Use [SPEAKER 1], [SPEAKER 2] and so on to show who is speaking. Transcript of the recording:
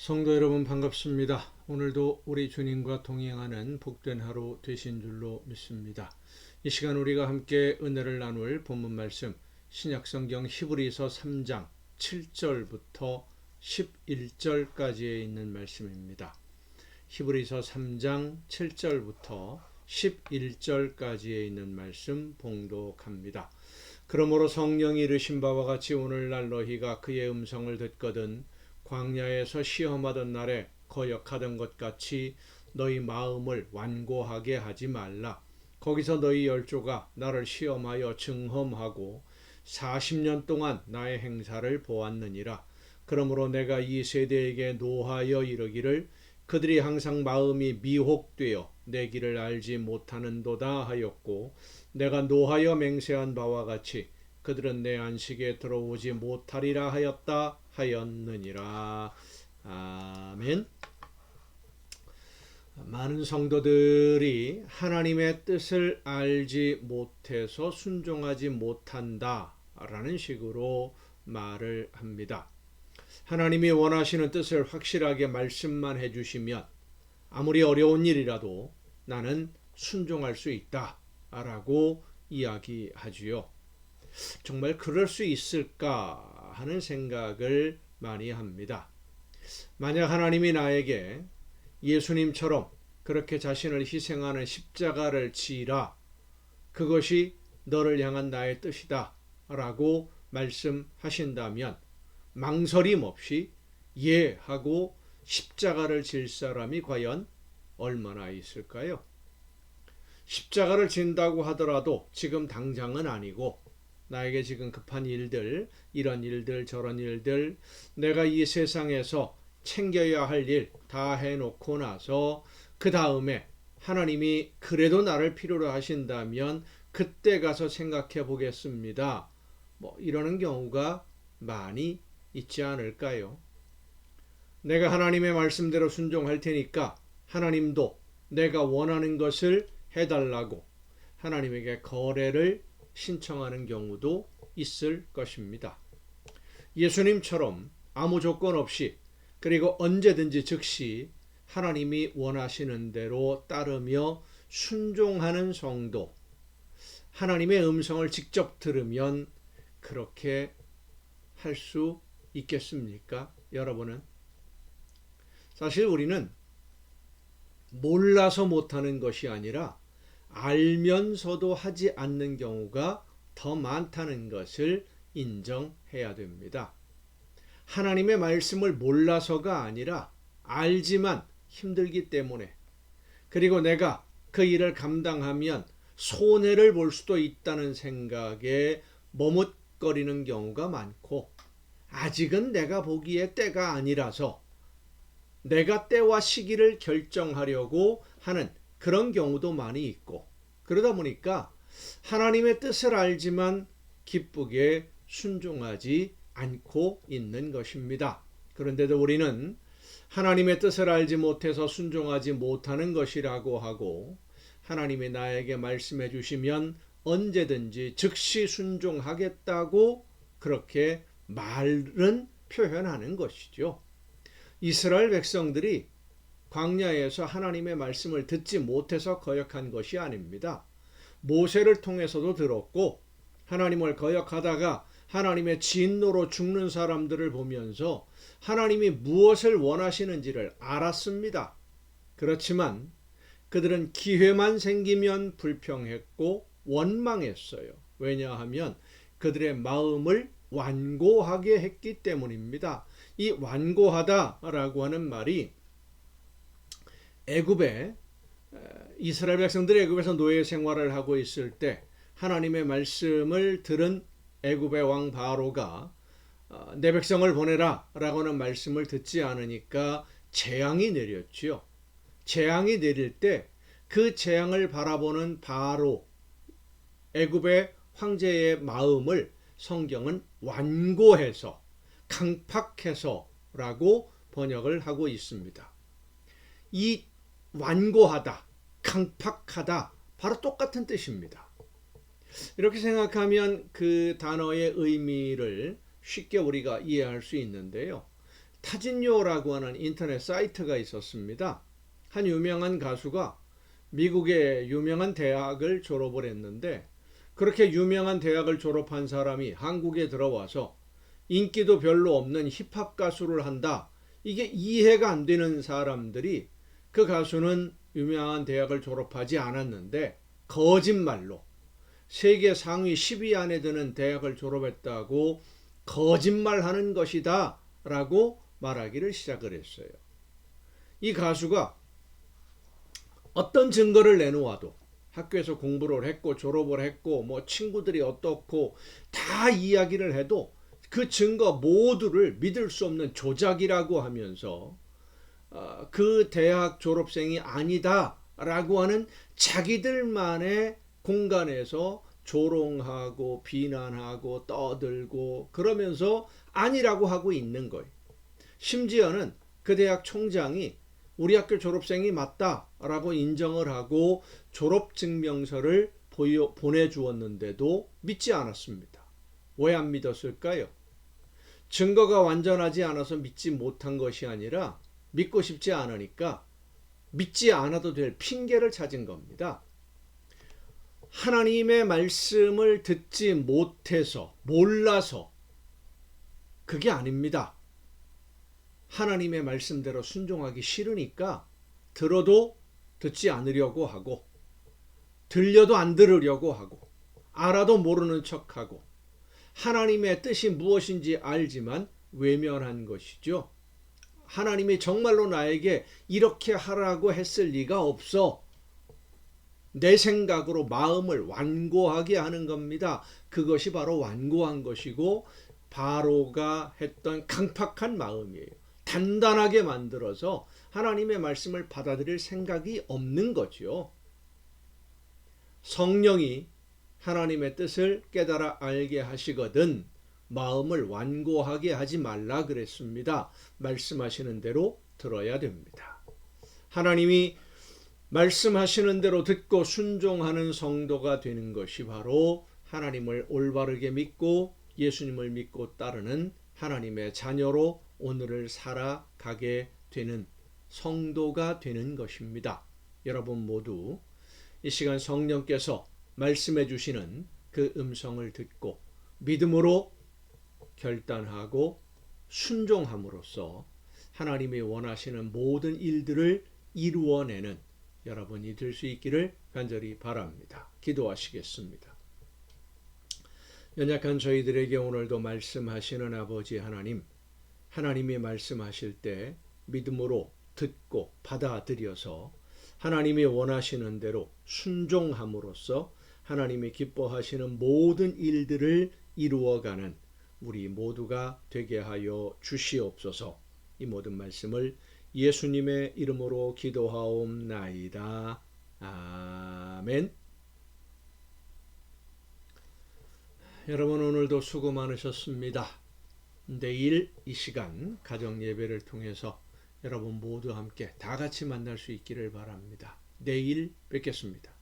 [SPEAKER 1] 성도 여러분 반갑습니다. 오늘도 우리 주님과 동행하는 복된 하루 되신 줄로 믿습니다. 이 시간 우리가 함께 은혜를 나눌 본문 말씀 신약성경 히브리서 3장 7절부터 11절까지에 있는 말씀입니다. 히브리서 3장 7절부터 11절까지에 있는 말씀 봉독합니다. 그러므로 성령이 이르신 바와 같이 오늘날 너희가 그의 음성을 듣거든 광야에서 시험하던 날에 거역하던 것 같이 너희 마음을 완고하게 하지 말라. 거기서 너희 열조가 나를 시험하여 증험하고 40년 동안 나의 행사를 보았느니라. 그러므로 내가 이 세대에게 노하여 이르기를 그들이 항상 마음이 미혹되어 내 길을 알지 못하는도다 하였고, 내가 노하여 맹세한 바와 같이 그들은 내 안식에 들어오지 못하리라 하였다 하였느니라. 아멘. 많은 성도들이 하나님의 뜻을 알지 못해서 순종하지 못한다 라는 식으로 말을 합니다. 하나님이 원하시는 뜻을 확실하게 말씀만 해주시면 아무리 어려운 일이라도 나는 순종할 수 있다 라고 이야기하지요. 정말 그럴 수 있을까 하는 생각을 많이 합니다. 만약 하나님이 나에게 예수님처럼 그렇게 자신을 희생하는 십자가를 지라, 그것이 너를 향한 나의 뜻이다 라고 말씀하신다면 망설임 없이 예 하고 십자가를 질 사람이 과연 얼마나 있을까요? 십자가를 진다고 하더라도 지금 당장은 아니고 나에게 지금 급한 일들, 이런 일들 저런 일들, 내가 이 세상에서 챙겨야 할 일 다 해놓고 나서 그 다음에 하나님이 그래도 나를 필요로 하신다면 그때 가서 생각해 보겠습니다. 이러는 경우가 많이 있지 않을까요? 내가 하나님의 말씀대로 순종할 테니까 하나님도 내가 원하는 것을 해달라고 하나님에게 거래를 신청하는 경우도 있을 것입니다. 예수님처럼 아무 조건 없이 그리고 언제든지 즉시 하나님이 원하시는 대로 따르며 순종하는 성도, 하나님의 음성을 직접 들으면 그렇게 할 수 있겠습니까? 여러분은? 사실 우리는 몰라서 못하는 것이 아니라 알면서도 하지 않는 경우가 더 많다는 것을 인정해야 됩니다. 하나님의 말씀을 몰라서가 아니라 알지만 힘들기 때문에, 그리고 내가 그 일을 감당하면 손해를 볼 수도 있다는 생각에 머뭇거리는 경우가 많고, 아직은 내가 보기에 때가 아니라서 내가 때와 시기를 결정하려고 하는 그런 경우도 많이 있고, 그러다 보니까 하나님의 뜻을 알지만 기쁘게 순종하지 않고 있는 것입니다. 그런데도 우리는 하나님의 뜻을 알지 못해서 순종하지 못하는 것이라고 하고, 하나님이 나에게 말씀해 주시면 언제든지 즉시 순종하겠다고 그렇게 말은 표현하는 것이죠. 이스라엘 백성들이 광야에서 하나님의 말씀을 듣지 못해서 거역한 것이 아닙니다. 모세를 통해서도 들었고, 하나님을 거역하다가 하나님의 진노로 죽는 사람들을 보면서 하나님이 무엇을 원하시는지를 알았습니다. 그렇지만 그들은 기회만 생기면 불평했고 원망했어요. 왜냐하면 그들의 마음을 완고하게 했기 때문입니다. 이 완고하다라고 하는 말이 애굽에 이스라엘 백성들이 애굽에서 노예 생활을 하고 있을 때 하나님의 말씀을 들은 애굽의 왕 바로가 내 백성을 보내라 라고 하는 말씀을 듣지 않으니까 재앙이 내렸지요. 재앙이 내릴 때 그 재앙을 바라보는 바로 애굽의 황제의 마음을 성경은 완고해서 강팍해서 라고 번역을 하고 있습니다. 이 완고하다, 강팍하다 바로 똑같은 뜻입니다. 이렇게 생각하면 그 단어의 의미를 쉽게 우리가 이해할 수 있는데요. 타진요라고 하는 인터넷 사이트가 있었습니다. 한 유명한 가수가 미국의 유명한 대학을 졸업을 했는데, 그렇게 유명한 대학을 졸업한 사람이 한국에 들어와서 인기도 별로 없는 힙합 가수를 한다. 이게 이해가 안 되는 사람들이, 그 가수는 유명한 대학을 졸업하지 않았는데 거짓말로 세계 상위 10위 안에 드는 대학을 졸업했다고 거짓말하는 것이다 라고 말하기를 시작을 했어요. 이 가수가 어떤 증거를 내놓아도, 학교에서 공부를 했고 졸업을 했고 뭐 친구들이 어떻고 다 이야기를 해도 그 증거 모두를 믿을 수 없는 조작이라고 하면서 그 대학 졸업생이 아니다라고 하는 자기들만의 공간에서 조롱하고 비난하고 떠들고 그러면서 아니라고 하고 있는 거예요. 심지어는 그 대학 총장이 우리 학교 졸업생이 맞다라고 인정을 하고 졸업증명서를 보내주었는데도 믿지 않았습니다. 왜 안 믿었을까요? 증거가 완전하지 않아서 믿지 못한 것이 아니라 믿고 싶지 않으니까 믿지 않아도 될 핑계를 찾은 겁니다. 하나님의 말씀을 듣지 못해서, 몰라서, 그게 아닙니다. 하나님의 말씀대로 순종하기 싫으니까 들어도 듣지 않으려고 하고, 들려도 안 들으려고 하고, 알아도 모르는 척하고, 하나님의 뜻이 무엇인지 알지만 외면한 것이죠. 하나님이 정말로 나에게 이렇게 하라고 했을 리가 없어. 내 생각으로 마음을 완고하게 하는 겁니다. 그것이 바로 완고한 것이고 바로가 했던 강팍한 마음이에요. 단단하게 만들어서 하나님의 말씀을 받아들일 생각이 없는 거죠. 성령이 하나님의 뜻을 깨달아 알게 하시거든 마음을 완고하게 하지 말라 그랬습니다. 말씀하시는 대로 들어야 됩니다. 하나님이 말씀하시는 대로 듣고 순종하는 성도가 되는 것이 바로 하나님을 올바르게 믿고 예수님을 믿고 따르는 하나님의 자녀로 오늘을 살아가게 되는 성도가 되는 것입니다. 여러분 모두 이 시간 성령께서 말씀해 주시는 그 음성을 듣고 믿음으로 결단하고 순종함으로써 하나님이 원하시는 모든 일들을 이루어내는 여러분이 될 수 있기를 간절히 바랍니다. 기도하시겠습니다. 연약한 저희들에게 오늘도 말씀하시는 아버지 하나님, 하나님이 말씀하실 때 믿음으로 듣고 받아들여서 하나님이 원하시는 대로 순종함으로써 하나님이 기뻐하시는 모든 일들을 이루어가는 우리 모두가 되게 하여 주시옵소서. 이 모든 말씀을 예수님의 이름으로 기도하옵나이다. 아멘. 여러분 오늘도 수고 많으셨습니다. 내일 이 시간 가정 예배를 통해서 여러분 모두 함께 다 같이 만날 수 있기를 바랍니다. 내일 뵙겠습니다.